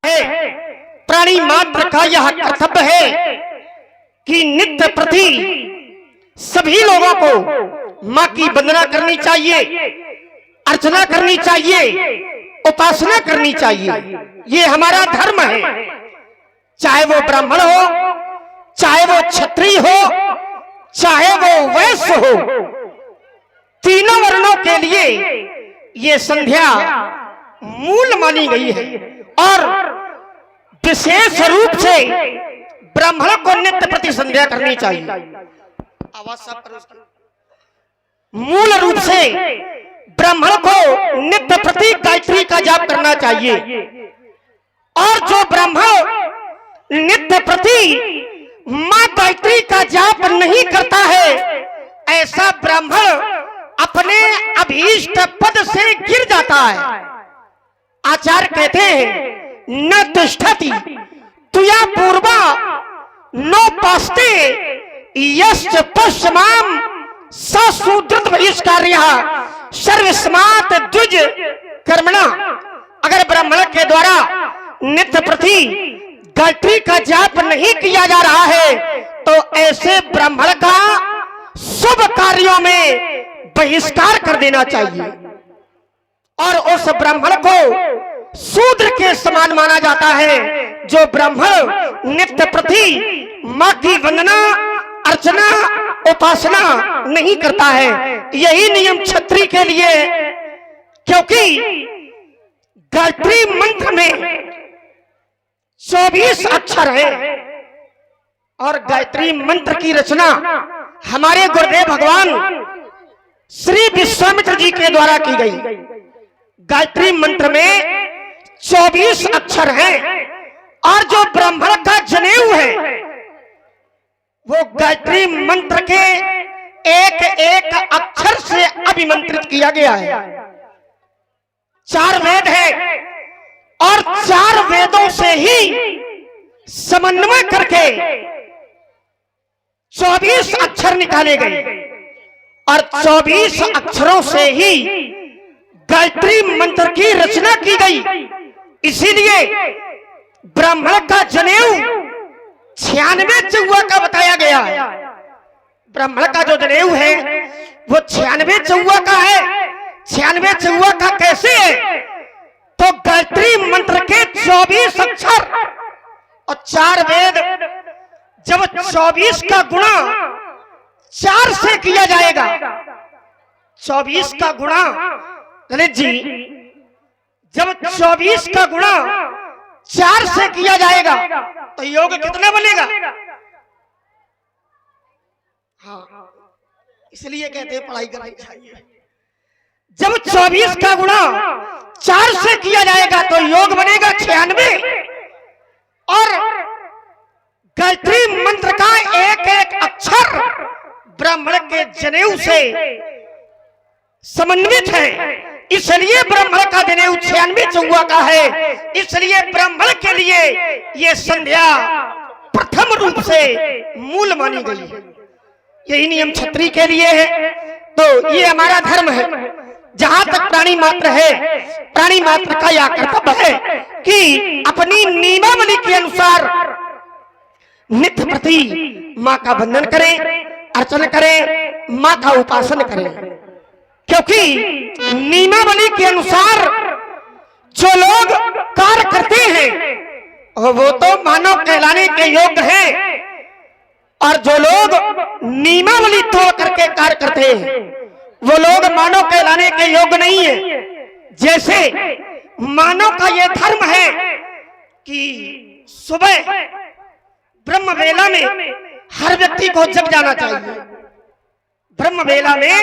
है, प्राणी मात्र का यह कर्तव्य है कि नित्य प्रति सभी लोगों को माँ की वंदना करनी चाहिए, अर्चना करनी चाहिए, उपासना करनी चाहिए। ये हमारा धर्म है। चाहे वो ब्राह्मण हो, चाहे वो क्षत्रिय हो, चाहे वो वैश्य हो, तीनों वर्णों के लिए ये संध्या मूल मानी गई है। और विशेष रूप से ब्राह्मण को नित्य प्रति संध्या करनी चाहिए। आवाज साफ करो। मूल रूप से ब्राह्मण को नित्य प्रति गायत्री का जाप करना चाहिए। और जो ब्राह्मण नित्य प्रति मां गायत्री का जाप नहीं करता है, ऐसा ब्राह्मण अपने अभीष्ट पद से गिर जाता है। आचार्य कहते हैं, न तिष्ठति तुया पूर्वा नोपास्ते यश्च पश्चिमाम सशूद्रत बहिष्कार्यः सर्वस्मात् द्विज कर्मणा। अगर ब्राह्मण के द्वारा नित्य प्रति गायत्री का जाप नहीं किया जा रहा है, तो ऐसे ब्राह्मण का शुभ कार्यों में बहिष्कार कर देना चाहिए और उस ब्राह्मण को शूद्र के समान माना जाता है। जो ब्राह्मण नित्य प्रति मां की वंदना, अर्चना, उपासना नहीं करता है। यही नियम क्षत्रिय के लिए, क्योंकि गायत्री मंत्र में 24 अक्षर है और गायत्री मंत्र की रचना हमारे गुरुदेव भगवान श्री विश्वामित्र जी के द्वारा की गई। गायत्री मंत्र में 24 अक्षर हैं और जो ब्राह्मण का जनेऊ है वो गायत्री मंत्र के एक एक अक्षर से अभिमंत्रित किया गया है। 4 वेद है और 4 वेदों से ही समन्वय करके 24 अक्षर निकाले गए और 24 अक्षरों से ही गायत्री मंत्र की रचना की गई। इसीलिए ब्राह्मण का जनेऊ 96 चौवा का बताया गया है। ब्राह्मण का जो जनेऊ है वो 96 चौवा का है। 96 चौवा का कैसे है? तो गायत्री मंत्र के 24 अक्षर और 4 वेद, जब 24 का गुणा 4 से किया जाएगा, 24 का गुणा ललित जी, जब 24 का गुणा 4 से किया जाएगा तो योग कितना बनेगा? हाँ, इसलिए कहते हैं पढ़ाई करनी चाहिए। जब 24 का गुणा 4 से किया जाएगा तो योग बनेगा 96 और गायत्री मंत्र का एक एक अक्षर ब्राह्मण के जनेऊ से समन्वित है। इसलिए ब्राह्मण का जनेऊ 96 चौवा का है। इसलिए ब्राह्मण के लिए ये संध्या प्रथम रूप से मूल मानी गई है। यही नियम क्षत्रिय के लिए है। तो ये हमारा धर्म है। जहां तक प्राणी मात्र है, प्राणी मात्र का यह कर्तव्य है कि अपनी नियमावली के अनुसार नित्य प्रति मां का वंदन करें, अर्चना करें, मां का उपासना करें। क्योंकि नियमावली के अनुसार जो लोग कार्य करते हैं वो तो मानव कहलाने के योग्य हैं और जो लोग नियमावली तोड़ करके कार्य करते हैं वो लोग मानव कहलाने के योग्य नहीं है। जैसे मानव का यह धर्म है कि सुबह ब्रह्म वेला में हर व्यक्ति को जग जाना चाहिए। ब्रह्म वेला में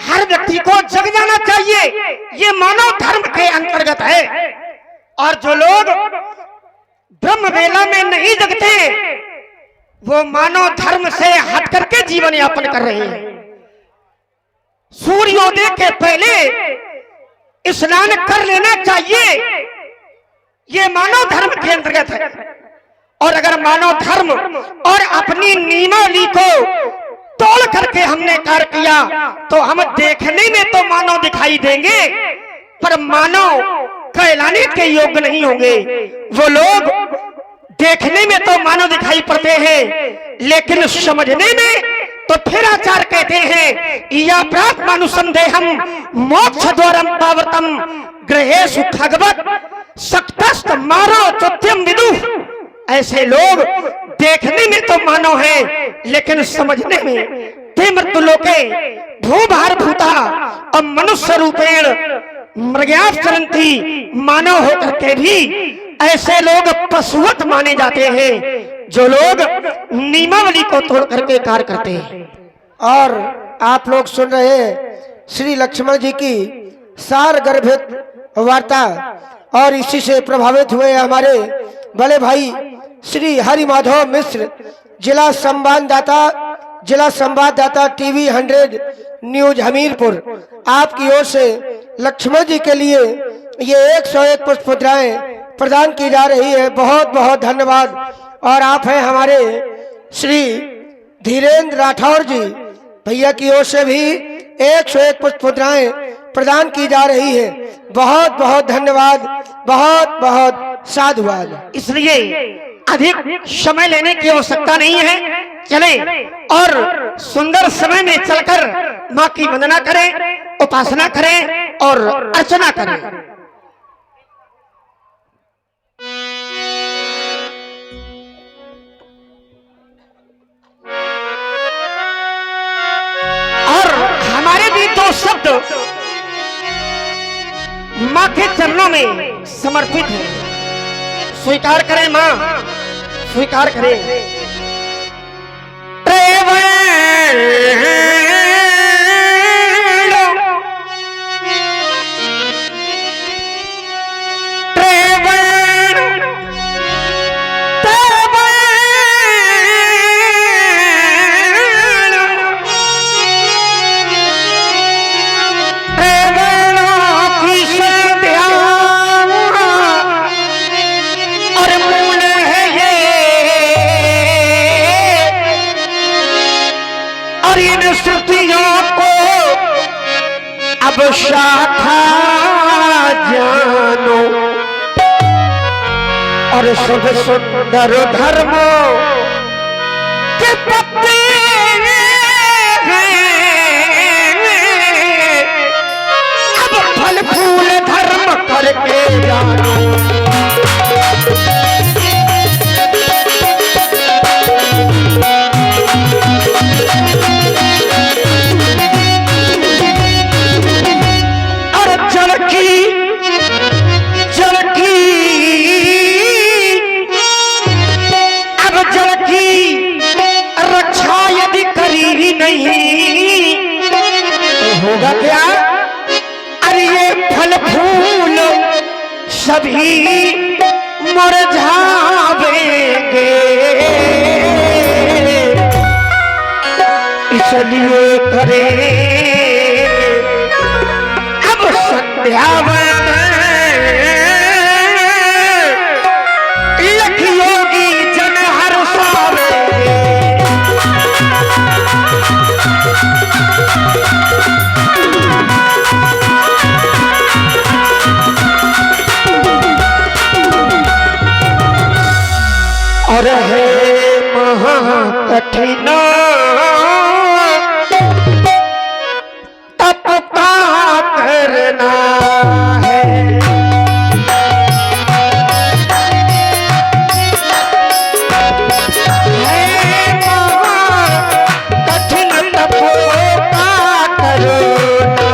हर व्यक्ति को जग जाना चाहिए। ये मानव धर्म के अंतर्गत है। और जो लोग ब्रह्म वेला में नहीं जगते वो मानव धर्म से हट करके जीवन यापन कर रहे हैं। सूर्योदय के पहले स्नान कर लेना चाहिए। ये मानव धर्म के अंतर्गत है। और अगर मानव धर्म और अपनी नियमावली को तोड़ करके हमने कार्य किया तो हम देखने में तो मानव दिखाई देंगे, पर मानव कहलाने के योग्य नहीं होंगे। वो लोग देखने में तो मानव दिखाई पड़ते हैं, लेकिन समझने में तो फिर आचार्य कहते हैं या प्रात्मानुसंदेहम मोक्ष द्वारम पावतम ग्रहेषु खगवत सक्तस्त मारो चोत्यम विदु। ऐसे लोग देखने में तो मानव हैं, लेकिन समझने में ते मृत्यु लोके भूभार भूता और मनुष्य रूपेण मृग्याप चरंती मानव होकर के भी ऐसे लोग पशुवत माने जाते हैं, जो लोग नियमावली को तोड़ करके कार्य करते हैं। और आप लोग सुन रहे हैं श्री लक्ष्मण जी की सार गर्भित वार्ता, और इसी से प्रभावित हुए हमारे बड़े भाई श्री हरि माधव मिश्र, जिला संवाददाता टीवी 100 न्यूज हमीरपुर। आपकी ओर से लक्ष्मण जी के लिए ये 101 पुष्प मुद्राएं प्रदान की जा रही है। बहुत बहुत धन्यवाद। और आप हैं हमारे श्री धीरेन्द्र राठौर जी, भैया की ओर से भी 101 पुष्प मुद्राएं प्रदान की जा रही है। बहुत बहुत धन्यवाद, बहुत बहुत साधुवाद। इसलिए अधिक समय लेने की आवश्यकता नहीं है, चले और सुंदर समय में चलकर माँ की वंदना करें, उपासना करें और अर्चना करें। और हमारे भी दो शब्द माँ के चरणों में समर्पित है, स्वीकार करें माँ, स्वीकार करें। अब शाखा जानो और सब सुंदर धर्मों के पत्ते अब फल फूल धर्म करके जानो। होगा क्या? अरे ये फल फूल सभी मुरझावेंगे, इसलिए करें अब संध्या लख योगी जन हर्षावेंगे। और है महाकठिन तप का करना है, महाकठिन तप का करना।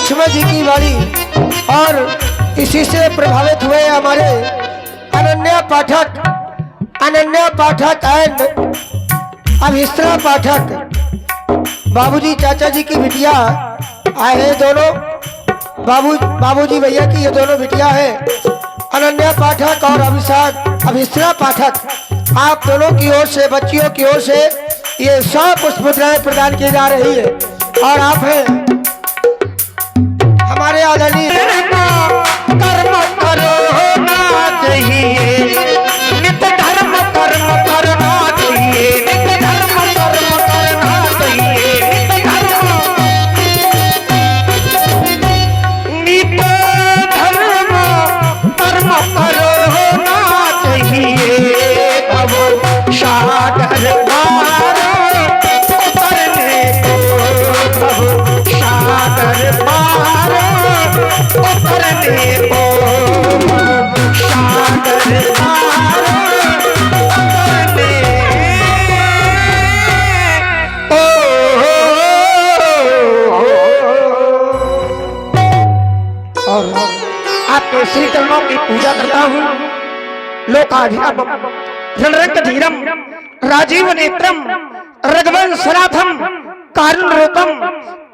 लक्ष्मण जी की वाणी और इसी से प्रभावित हुए हमारे अनन्या पाठक एंड अभिश्रा पाठक बाबूजी चाचा जी की बिटिया आए हैं दोनों। बाबूजी भैया की ये दोनों बिटिया है, अनन्या पाठक और अभिश्रा पाठक। आप दोनों की ओर से, बच्चियों की ओर से ये 100 पुष्प मुद्राएं प्रदान की जा रही है। और आप हैं हमारे आदरणीय कर्म करना चाहिए, नित्य धर्म कर्म करना चाहिए, नित्य धर्म कर्म करना चाहिए, नित्य धर्म कर्म करना चाहिए। अब सागर पार उतरने को, अब सागर पार उतरने को, सागर पार उतरने और आपके श्री चरणों की पूजा करता हूँ। लोकाधिराम रणरंग धीरम राजीव नेत्रम रघुवंशनाथम कारुण रूपम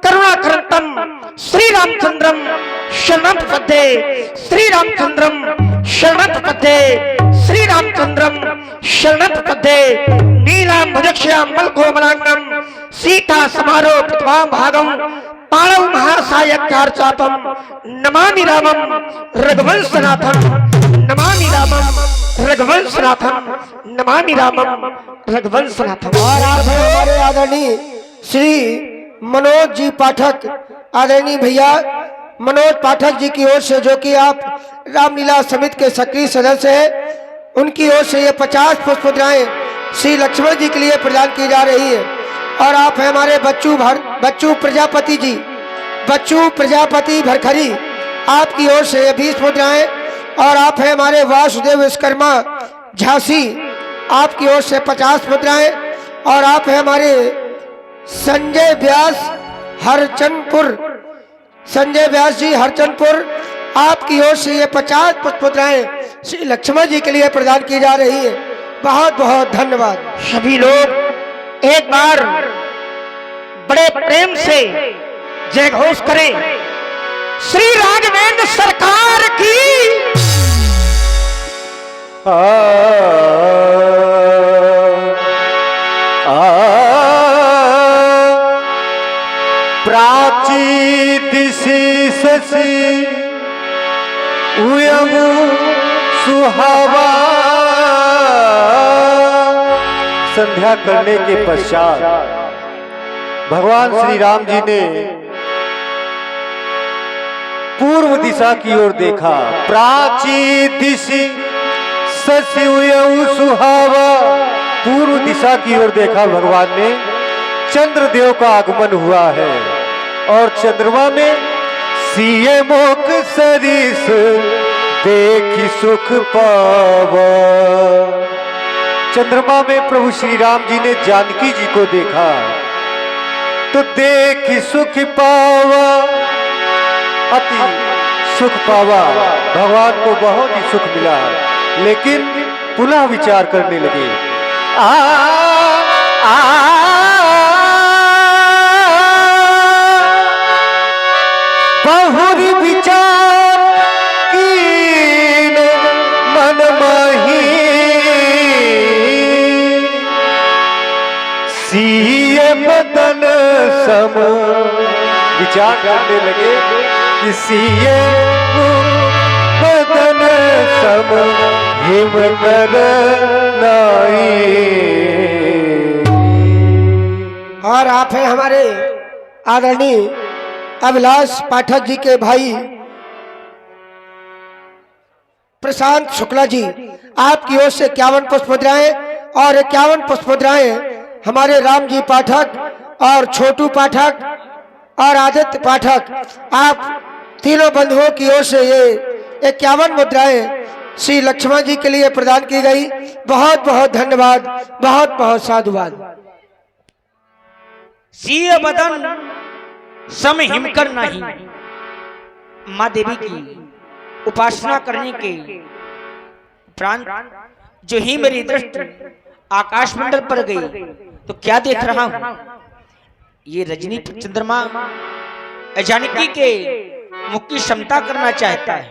करुणाकरंतम श्री रामचंद्रम शरणं पद्ये, श्री रामचंद्रम शरणं पद्ये, श्री रामचंद्रम शरणं पद्ये। नीलाम भुजक्ष्यामल कोमलांगम सीता समारोह प्रथमा भागम पाणव महासायकार चापम नमामि रामम रघुवंशनाथम, नमामि रामम रघुवंशनाथम, नमामि रामम रघुवंशनाथम। और आप हैं हमारे आदरणीय श्री मनोज जी पाठक, आदरणीय भैया मनोज पाठक जी की ओर से, जो कि आप रामलीला समिति के सक्रिय सदस्य हैं, उनकी ओर से ये 50 पुष्प मुद्राएं श्री लक्ष्मण जी के लिए प्रदान की जा रही है। और आप हैं हमारे बच्चू प्रजापति जी, बच्चू प्रजापति भरखरी, आपकी ओर से 20 मुद्राएं। और आप हैं हमारे वासुदेव विश्वकर्मा झांसी, आपकी ओर से 50 मुद्राएं। और आप हैं हमारे संजय व्यास जी हरचंदपुर, आपकी ओर से ये 50 पुष्प मुद्राएं श्री लक्ष्मण जी के लिए प्रदान की जा रही है। बहुत बहुत धन्यवाद। सभी लोग एक बार बड़े प्रेम से जय घोष करें। श्री राघवेंद्र सरकार की प्राची दिशि शशि उयम सुहावा। संध्या करने के पश्चात भगवान श्री राम जी ने पूर्व दिशा की ओर देखा। प्राची दिशि शशि उयम सुहावा, पूर्व दिशा की ओर देखा भगवान ने। चंद्रदेव का आगमन हुआ है और चंद्रमा में सिए मोक सरिस देखी सुख पावा। चंद्रमा में प्रभु श्री राम जी ने जानकी जी को देखा तो देखी सुख पावा, अति सुख पावा। भगवान को बहुत ही सुख मिला, लेकिन पुनः विचार करने लगे। बहुरी विचार कीन मन मही, सिए बदन सम। विचार करने लगे कि सिए बदन सम हिम कर नाई। और आप हैं हमारे आदरणीय अभिलाष पाठक जी के भाई प्रशांत शुक्ला जी, आपकी ओर से 51 पुष्प मुद्राएं और 51 पुष्प मुद्राएं हमारे राम जी पाठक और छोटू पाठक और आदित्य पाठक, आप तीनों बंधुओं की ओर से ये 51 मुद्राएं श्री लक्ष्मण जी के लिए प्रदान की गई। बहुत बहुत धन्यवाद, बहुत बहुत साधुवाद। सिए बदन सम हिमकर नहीं, माँ देवी की उपासना करने के उपरांत जो ही मेरी दृष्टि आकाश मंडल पर गई तो क्या देख रहा हूं, ये रजनी चंद्रमा जानकी के मुख की क्षमता करना चाहता है,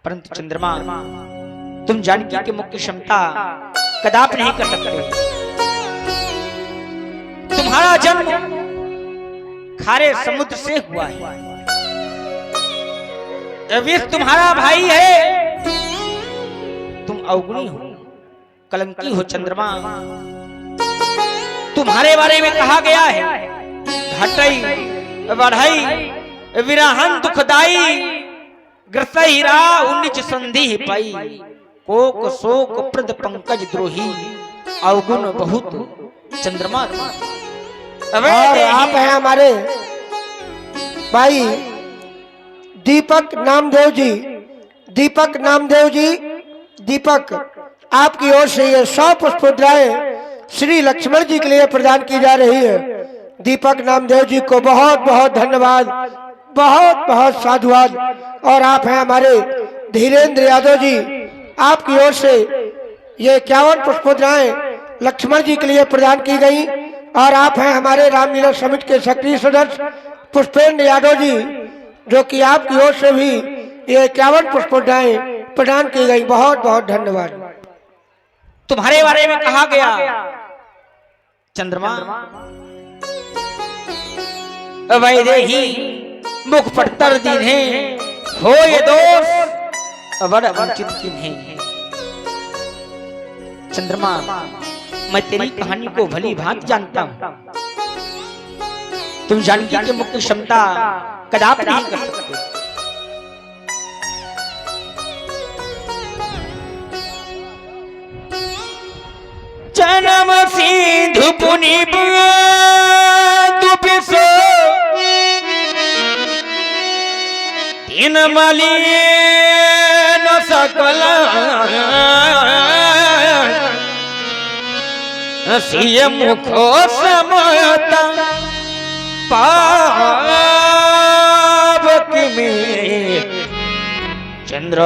परंतु चंद्रमा तुम जानकी के मुख की क्षमता कदापि नहीं कर सकते। तुम्हारा जन्म खारे समुद्र से हुआ है, विष तुम्हारा भाई है, तुम अवगुणी हो, कलंकी हो। चंद्रमा तुम्हारे बारे में कहा गया है, घटई बढ़ई विरहन दुखदाई ग्रसई रा उन्नीच संधि पाई कोक शोक प्रद पंकज द्रोही अवगुण बहुत। चंद्रमा और आप हैं हमारे भाई दीपक नामदेव जी। दीपक नामदेव जी, दीपक आपकी ओर से ये 100 पुष्प मुद्राएं श्री लक्ष्मण जी के लिए प्रदान की जा रही है। दीपक नामदेव जी को बहुत बहुत धन्यवाद, बहुत बहुत साधुवाद। और आप हैं हमारे धीरेन्द्र यादव जी, आपकी ओर से ये 51 पुष्प मुद्राएं लक्ष्मण जी के लिए प्रदान की गई। और आप हैं हमारे रामलीला समिति के सक्रिय सदस्य पुष्पेंद्र यादव जी, जो कि आपकी ओर से भी ये 51 पुष्प मुद्राएं प्रदान की गई। बहुत बहुत धन्यवाद। तुम्हारे बारे में कहा गया चंद्रमा वैदेही मुख पट्टर दीन्हे हो ये दोष बड़ वंचित किन्हे। चंद्रमा मैं तेरी कहानी को भली भांति जानता हूं, तुम जानकी के मुख की क्षमता कदापि नहीं कर सकते। जन्म सिंधु पुनि दुपिसो तीन मली न सकल सिय मुखो समता पावक में चंद्र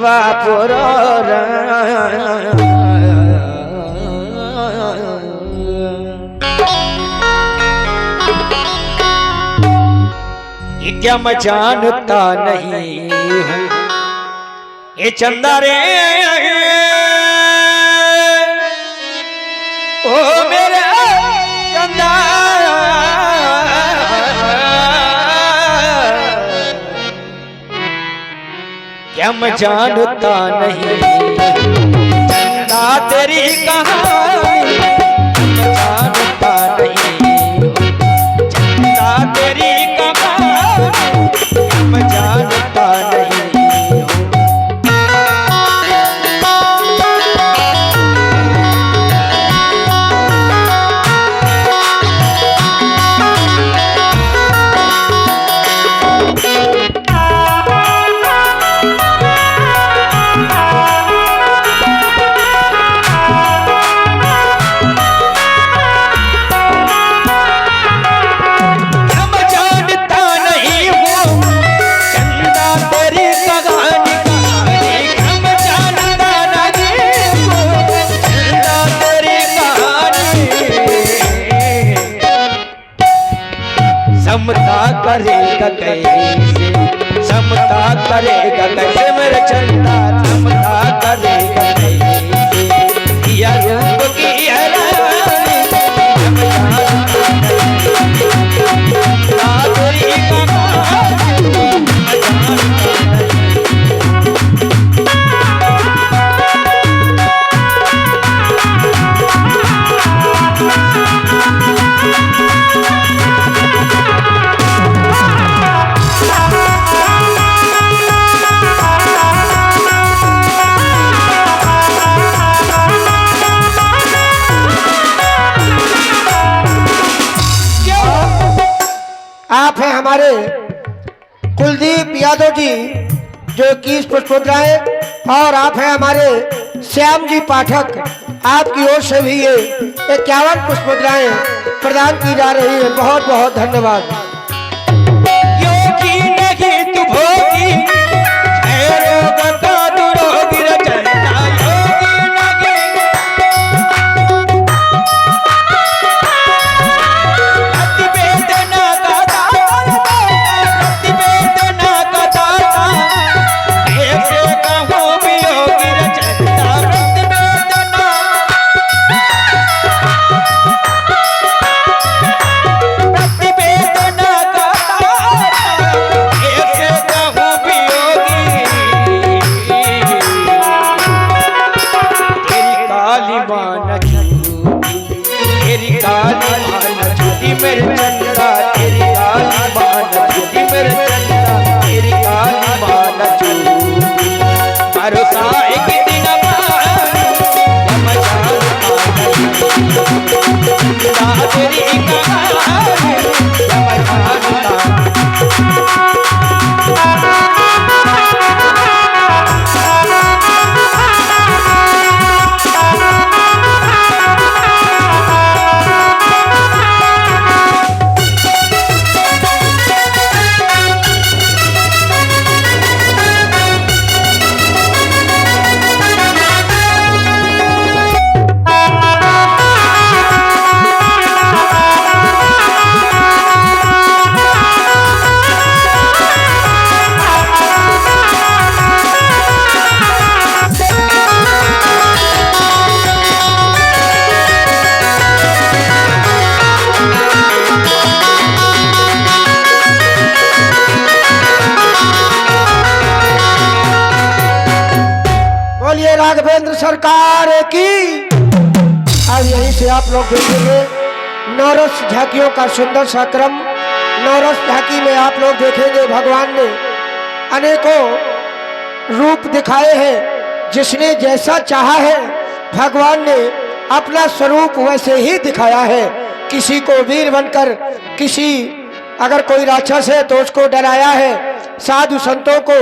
वापुर क्या मैं जानता नहीं हूँ ये चंदा रे ओ मेरे चंदा क्या मैं जानता नहीं चंदा तेरी कहानी जानता नहीं चंदा तेरी मैं जानता नहीं समता करेगा कैसे, समता करेगा कैसे मेरे चंदा, समता करेगा कैसे या रूप की हैरानी आप हैं हमारे कुलदीप यादव जी, जो 21 पुष्प मुद्राएं। और आप हैं हमारे श्याम जी पाठक, आपकी ओर से भी ये 51 पुष्प मुद्राएं प्रदान की जा रही है। बहुत बहुत धन्यवाद। राघवेंद्र सरकार की। अब यहीं से आप लोग देखेंगे नवरस झांकियों का सुंदर सा क्रम। नवरस झांकी में आप लोग देखेंगे भगवान ने अनेकों रूप दिखाए हैं। जिसने जैसा चाहा है भगवान ने अपना स्वरूप वैसे ही दिखाया है। किसी को वीर बनकर, किसी अगर कोई राक्षस है तो उसको डराया है, साधु संतों को,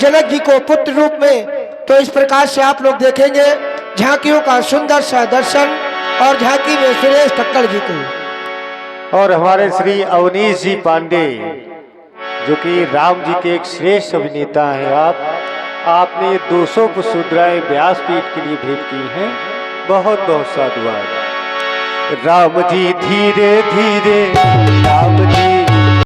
जनक जी को पुत्र रूप में। तो इस प्रकार से आप लोग देखेंगे झांकियों का सुंदर सा दर्शन और झांकी में सुरेश ठक्कर जी को। और हमारे श्री अवनीश जी पांडे जो कि राम जी के एक श्रेष्ठ अभिनेता हैं। आपने 200 पुष्पमुद्राएं व्यासपीठ के लिए भेंट की हैं। बहुत बहुत साधुवाद। राम जी धीरे धीरे, राम जी